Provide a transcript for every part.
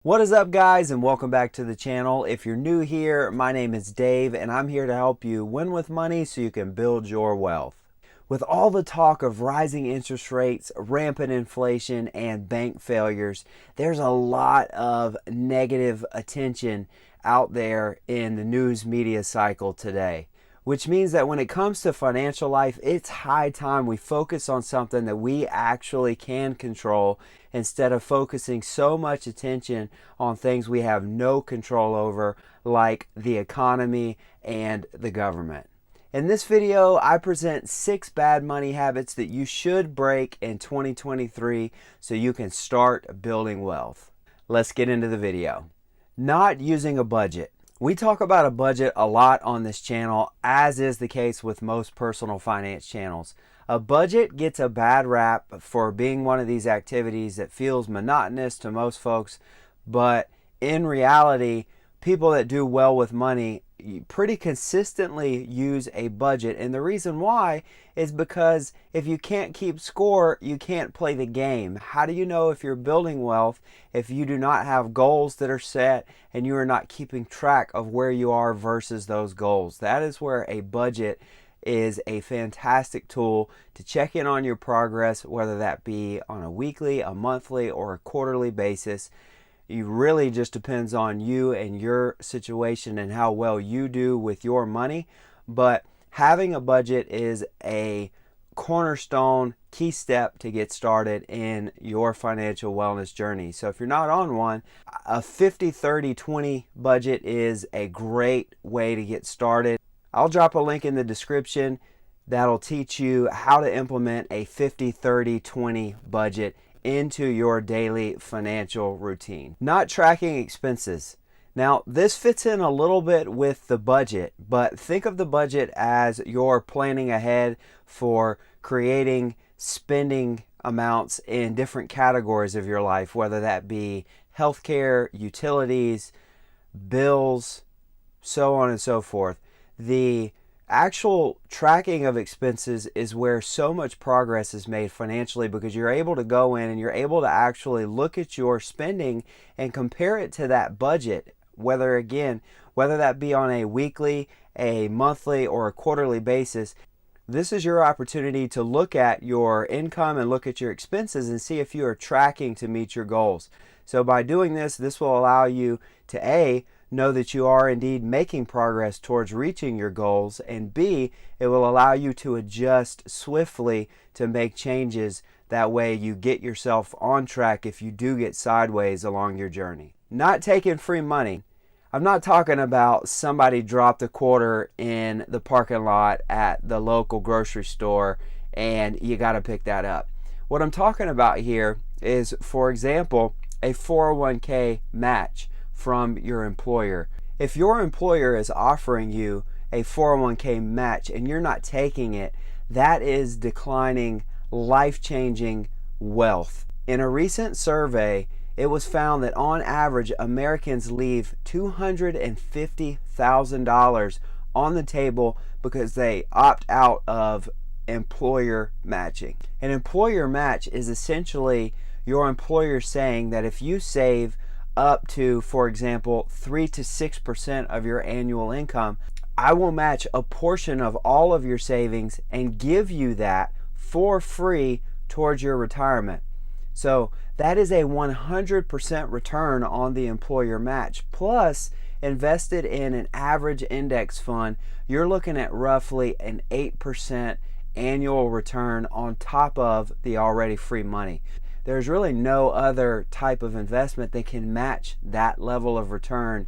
What is up, guys, and welcome back to the channel. If you're new here, my name is Dave and I'm here to help you win with money so you can build your wealth. With all the talk of rising interest rates, rampant inflation, and bank failures, there's a lot of negative attention out there in the news media cycle today. Which means that when it comes to financial life, it's high time we focus on something that we actually can control instead of focusing so much attention on things we have no control over, like the economy and the government. In this video, I present 6 bad money habits that you should break in 2023 so you can start building wealth. Let's get into the video. Not using a budget. We talk about a budget a lot on this channel, as is the case with most personal finance channels. A budget gets a bad rap for being one of these activities that feels monotonous to most folks, but in reality, people that do well with money pretty consistently use a budget. And the reason why is because if you can't keep score, you can't play the game. How do you know if you're building wealth if you do not have goals that are set and you are not keeping track of where you are versus those goals? That is where a budget is a fantastic tool to check in on your progress, whether that be on a weekly, a monthly, or a quarterly basis. It really just depends on you and your situation and how well you do with your money. But having a budget is a cornerstone key step to get started in your financial wellness journey. So if you're not on one, a 50-30-20 budget is a great way to get started. I'll drop a link in the description that'll teach you how to implement a 50-30-20 budget into your daily financial routine. Not tracking expenses. Now, this fits in a little bit with the budget, but think of the budget as you're planning ahead for creating spending amounts in different categories of your life, whether that be healthcare, utilities, bills, so on and so forth. The actual tracking of expenses is where so much progress is made financially, because you're able to go in and you're able to actually look at your spending and compare it to that budget, whether that be on a weekly, a monthly, or a quarterly basis. This is your opportunity to look at your income and look at your expenses and see if you are tracking to meet your goals. So by doing this, this will allow you to A, know that you are indeed making progress towards reaching your goals, and B, it will allow you to adjust swiftly to make changes. That way you get yourself on track if you do get sideways along your journey. Not taking free money. I'm not talking about somebody dropped a quarter in the parking lot at the local grocery store and you got to pick that up. What I'm talking about here is, for example, a 401k match from your employer. If your employer is offering you a 401k match and you're not taking it, that is declining life-changing wealth. In a recent survey, it was found that on average, Americans leave $250,000 on the table because they opt out of employer matching. An employer match is essentially your employer saying that if you save up to, for example, 3 to 6% of your annual income, I will match a portion of all of your savings and give you that for free towards your retirement. So that is a 100% return on the employer match. Plus, invested in an average index fund, you're looking at roughly an 8% annual return on top of the already free money. There's really no other type of investment that can match that level of return.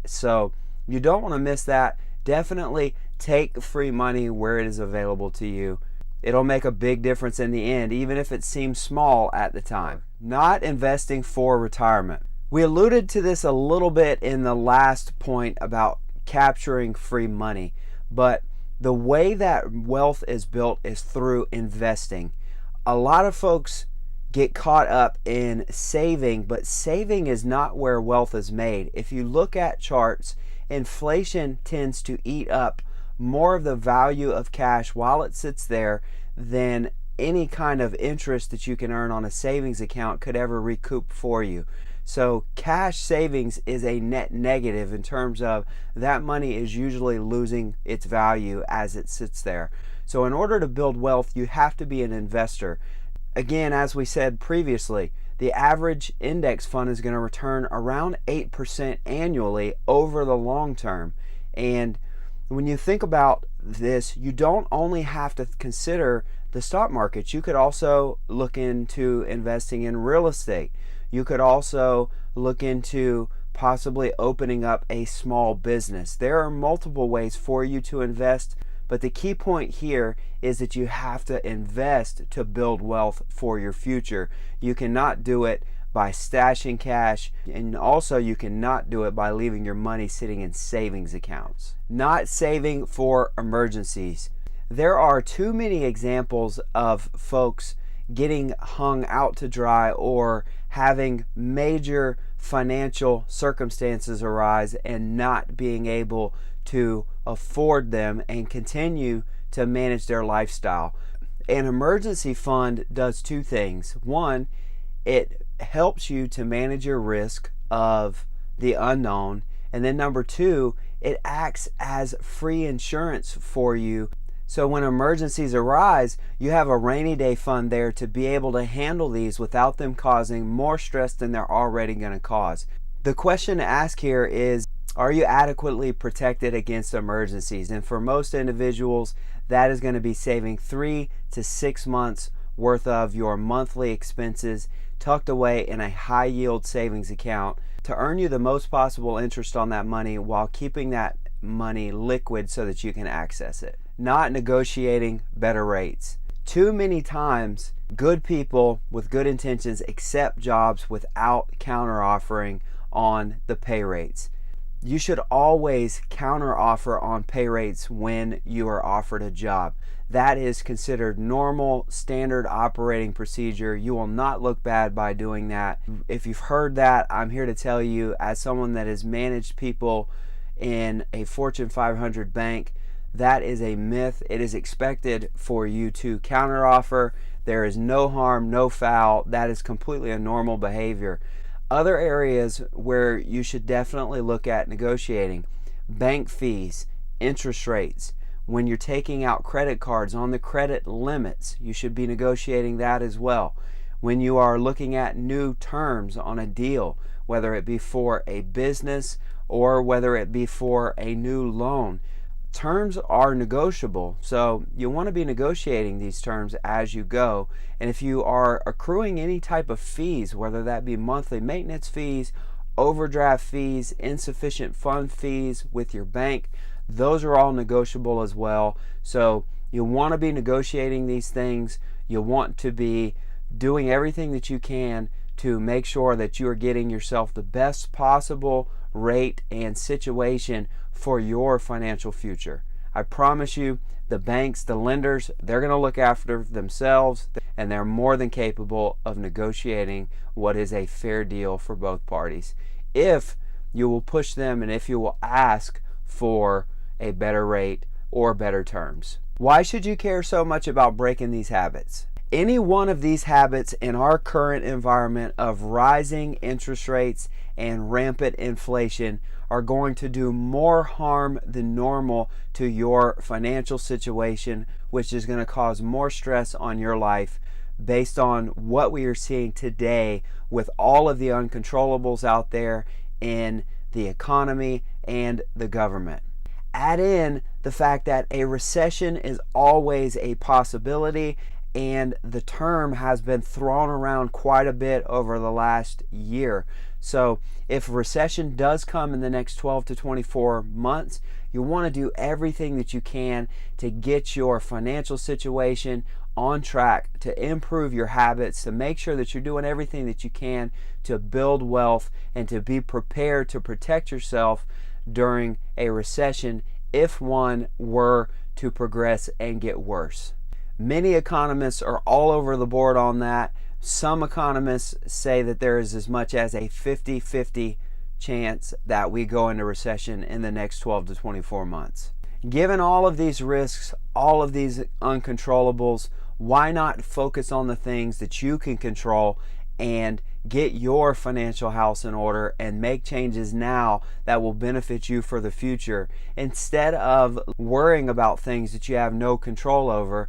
So you don't want to miss that. Definitely take free money where it is available to you. It'll make a big difference in the end, even if it seems small at the time. Not investing for retirement. We alluded to this a little bit in the last point about capturing free money, but the way that wealth is built is through investing. A lot of folks get caught up in saving, but saving is not where wealth is made. If you look at charts, inflation tends to eat up more of the value of cash while it sits there than any kind of interest that you can earn on a savings account could ever recoup for you. So cash savings is a net negative in terms of that money is usually losing its value as it sits there. So in order to build wealth, you have to be an investor. Again, as we said previously, the average index fund is going to return around 8% annually over the long term. And when you think about this, you don't only have to consider the stock market. You could also look into investing in real estate. You could also look into possibly opening up a small business. There are multiple ways for you to invest, but the key point here is that you have to invest to build wealth for your future. You cannot do it by stashing cash, and also you cannot do it by leaving your money sitting in savings accounts. Not saving for emergencies. There are too many examples of folks getting hung out to dry or having major financial circumstances arise and not being able to afford them and continue to manage their lifestyle. An emergency fund does two things. One, it helps you to manage your risk of the unknown. And then number two, it acts as free insurance for you. So when emergencies arise, you have a rainy day fund there to be able to handle these without them causing more stress than they're already going to cause. The question to ask here is, are you adequately protected against emergencies? And for most individuals, that is going to be saving 3 to 6 months worth of your monthly expenses tucked away in a high yield savings account to earn you the most possible interest on that money while keeping that money liquid so that you can access it. Not negotiating better rates. Too many times, good people with good intentions accept jobs without counter-offering on the pay rates. You should always counter-offer on pay rates when you are offered a job. That is considered normal, standard operating procedure. You will not look bad by doing that. If you've heard that, I'm here to tell you, as someone that has managed people in a Fortune 500 bank, that is a myth. It is expected for you to counteroffer. There is no harm, no foul. That is completely a normal behavior. Other areas where you should definitely look at negotiating: bank fees, interest rates. When you're taking out credit cards, on the credit limits, you should be negotiating that as well. When you are looking at new terms on a deal, whether it be for a business or whether it be for a new loan, terms are negotiable, so you want to be negotiating these terms as you go. And if you are accruing any type of fees, whether that be monthly maintenance fees, overdraft fees, insufficient fund fees with your bank, those are all negotiable as well. So you want to be negotiating these things. You want to be doing everything that you can to make sure that you are getting yourself the best possible rate and situation for your financial future. I promise you, the banks, the lenders, they're going to look after themselves, and they're more than capable of negotiating what is a fair deal for both parties, if you will push them and if you will ask for a better rate or better terms. Why should you care so much about breaking these habits? Any one of these habits in our current environment of rising interest rates and rampant inflation are going to do more harm than normal to your financial situation, which is going to cause more stress on your life based on what we are seeing today with all of the uncontrollables out there in the economy and the government. Add in the fact that a recession is always a possibility, and the term has been thrown around quite a bit over the last year. So if a recession does come in the next 12 to 24 months, you want to do everything that you can to get your financial situation on track, to improve your habits, to make sure that you're doing everything that you can to build wealth and to be prepared to protect yourself during a recession if one were to progress and get worse. Many economists are all over the board on that. Some economists say that there is as much as a 50-50 chance that we go into recession in the next 12 to 24 months. Given all of these risks, all of these uncontrollables, why not focus on the things that you can control and get your financial house in order and make changes now that will benefit you for the future. Instead of worrying about things that you have no control over,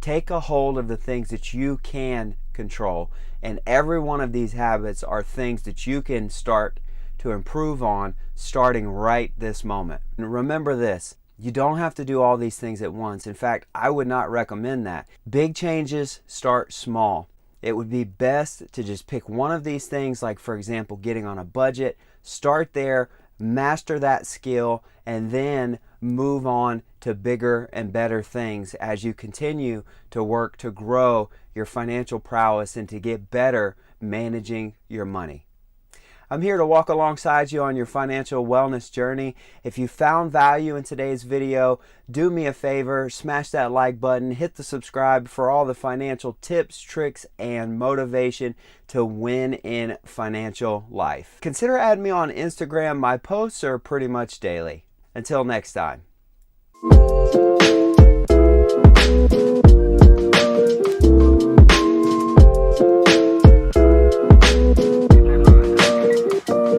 take a hold of the things that you can control. And every one of these habits are things that you can start to improve on starting right this moment. And remember this, you don't have to do all these things at once. In fact, I would not recommend that. Big changes start small. It would be best to just pick one of these things, like for example, getting on a budget. Start there, master that skill, and then move on to bigger and better things as you continue to work to grow your financial prowess and to get better managing your money. I'm here to walk alongside you on your financial wellness journey. If you found value in today's video, do me a favor, smash that like button, hit the subscribe for all the financial tips, tricks, and motivation to win in financial life. Consider adding me on Instagram. My posts are pretty much daily. Until next time.